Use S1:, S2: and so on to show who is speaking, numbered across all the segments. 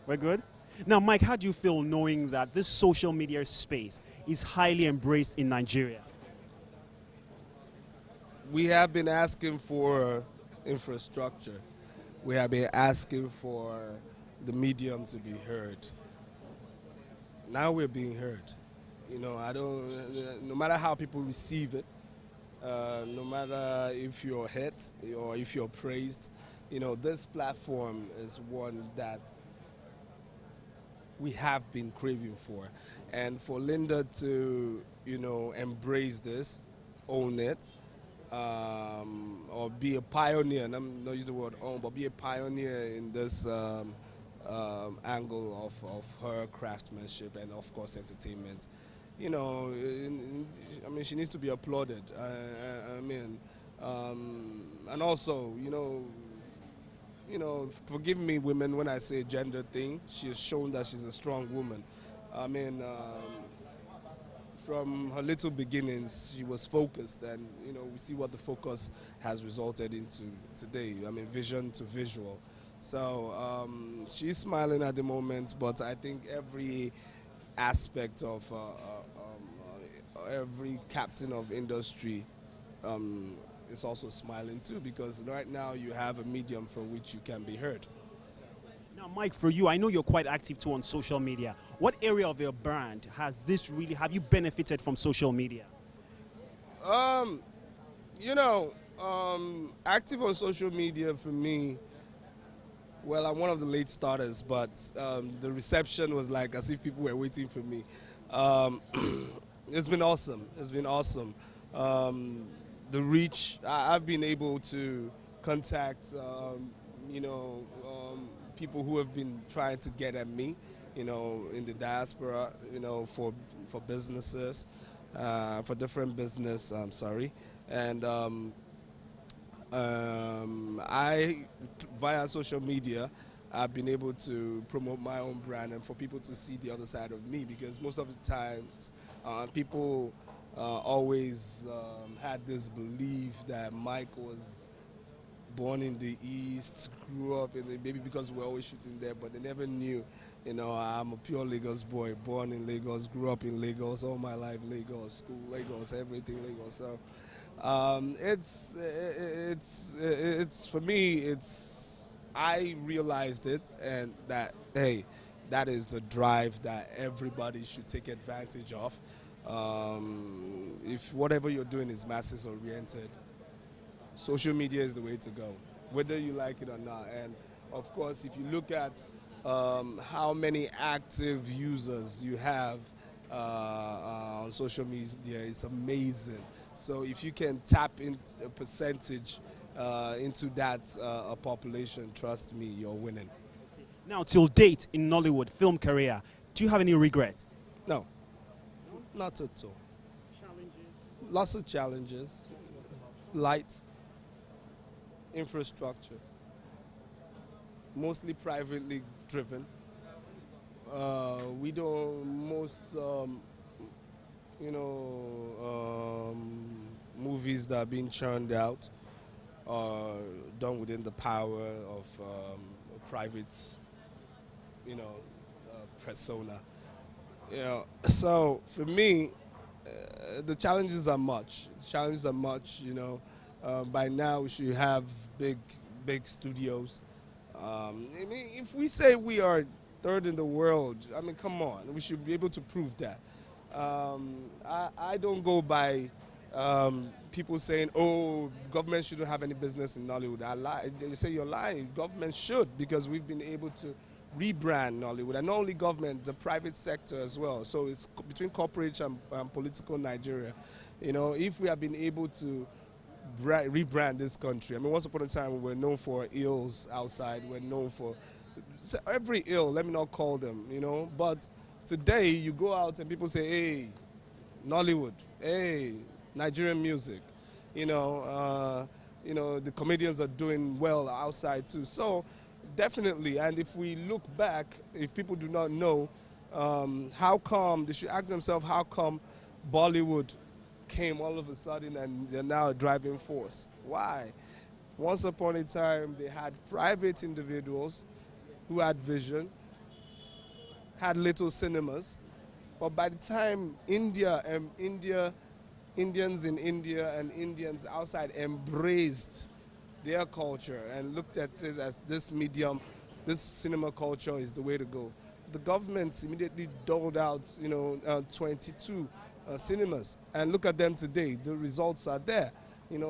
S1: We're good? Now, Mike, how do you feel knowing that this social media space is highly embraced in Nigeria?
S2: We have been asking for infrastructure. We have been asking for the medium to be heard. Now we're being heard. You know, no matter how people receive it, no matter if you're hit or if you're praised, you know, this platform is one that we have been craving for. And for Linda to, you know, embrace this, own it, or be a pioneer, and I'm not using the word own, but be a pioneer in this angle of her craftsmanship and, of course, entertainment. You know, I mean, she needs to be applauded. And also, you know, forgive me, women, when I say gender thing. She has shown that she's a strong woman. I mean, from her little beginnings, she was focused, and you know, we see what the focus has resulted into today. I mean, vision to visual. So she's smiling at the moment, but I think every aspect of every captain of industry is also smiling too, because right now you have a medium for which you can be heard.
S1: Now, Mike, for you, I know you're quite active too on social media. What area of your brand have you benefited from social media?
S2: You know, active on social media for me, well, I'm one of the late starters, but the reception was like as if people were waiting for me. It's been awesome. It's been awesome. The reach, I've been able to contact, you know, people who have been trying to get at me, you know, in the diaspora, you know, for businesses, for different business, and via social media, I've been able to promote my own brand and for people to see the other side of me, because most of the times people always had this belief that Mike was born in the East, grew up in the, maybe because we're always shooting there, but they never knew, you know, I'm a pure Lagos boy, born in Lagos, grew up in Lagos, all my life Lagos, school Lagos, everything Lagos. So it's for me, I realized it, and that, hey, that is a drive that everybody should take advantage of. If whatever you're doing is masses oriented, social media is the way to go, whether you like it or not. And of course, if you look at how many active users you have on social media, it's amazing. So if you can tap into a percentage into that population, trust me, you're winning.
S1: Now, till date in Nollywood film career, do you have any regrets?
S2: No, not at all. Lots of challenges, light, infrastructure, mostly privately driven. We don't, movies that are being churned out are done within the power of private, persona. So for me, the challenges are much. By now we should have big studios. I mean, if we say we are third in the world, I mean, come on, we should be able to prove that. I don't go by people saying, oh, government shouldn't have any business in Nollywood. I lie. You say you're lying. Government should, because we've been able to rebrand Nollywood, and not only government, the private sector as well. So it's between corporate and political Nigeria. You know, if we have been able to rebrand this country. I mean, once upon a time we were known for ills outside. We're known for every ill. Let me not call them. But today you go out and people say, "Hey, Nollywood. Hey, Nigerian music." The comedians are doing well outside too. So definitely. And if we look back, if people do not know, how come they should ask themselves, how come Bollywood came all of a sudden and they're now a driving force? Why? Once upon a time, they had private individuals who had vision, had little cinemas. But by the time Indians in India and Indians outside embraced their culture and looked at it as this medium, this cinema culture is the way to go. The government immediately doled out, 22 cinemas, and look at them today. The results are there.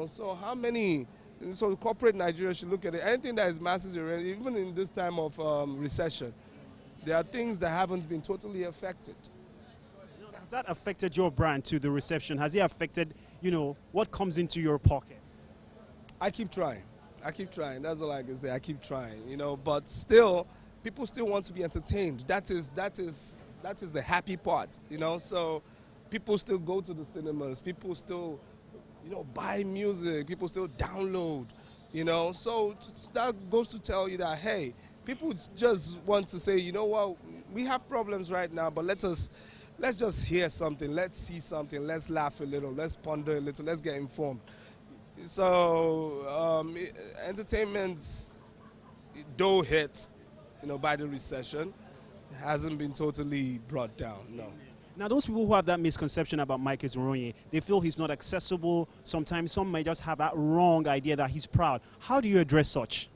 S2: So how many? So corporate Nigeria should look at it. Anything that is masses, even in this time of recession, there are things that haven't been totally affected.
S1: Has that affected your brand to the reception? Has it affected, what comes into your pocket?
S2: I keep trying. That's all I can say. I keep trying, but still, people still want to be entertained. That is the happy part, So people still go to the cinemas. People still, buy music. People still download, So that goes to tell you that, hey, people just want to say, you know what, we have problems right now, but let's just hear something. Let's see something. Let's laugh a little. Let's ponder a little. Let's get informed. So entertainment's though hit, by the recession, hasn't been totally brought down. No.
S1: Now, those people who have that misconception about Mike Ezuruonye, they feel he's not accessible. Sometimes some may just have that wrong idea that he's proud. How do you address such?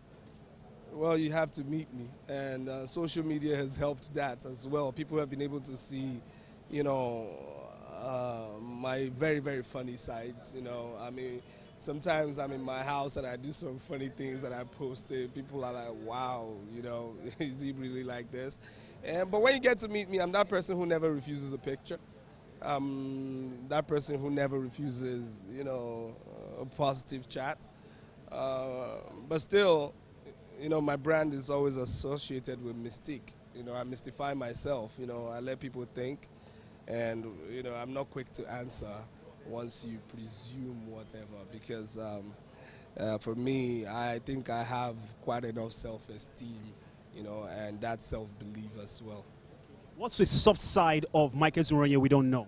S2: Well, you have to meet me, and social media has helped that as well. People have been able to see, my very, very funny sides. Sometimes I'm in my house and I do some funny things that I posted. People are like, wow, is he really like this? But when you get to meet me, I'm that person who never refuses a picture. That person who never refuses, a positive chat. But still, my brand is always associated with mystique. I mystify myself. I let people think, and I'm not quick to answer once you presume whatever, because for me, I think I have quite enough self-esteem, and that self-belief as well.
S1: What's the soft side of Mike Ezuruonye we don't know?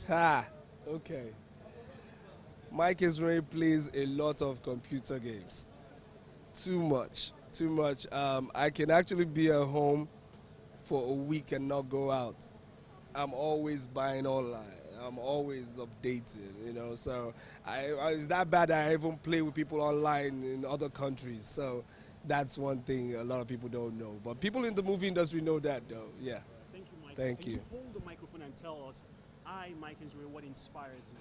S2: Okay. Mike Ezuruonye plays a lot of computer games. Too much. I can actually be at home for a week and not go out. I'm always buying online. I'm always updated, So it's that bad that I even play with people online in other countries. So that's one thing a lot of people don't know. But people in the movie industry know that, though. Yeah.
S1: Thank you, Mike.
S2: Thank
S1: Can
S2: you.
S1: Hold the microphone and tell us, Mike Ezuruonye, what inspires you?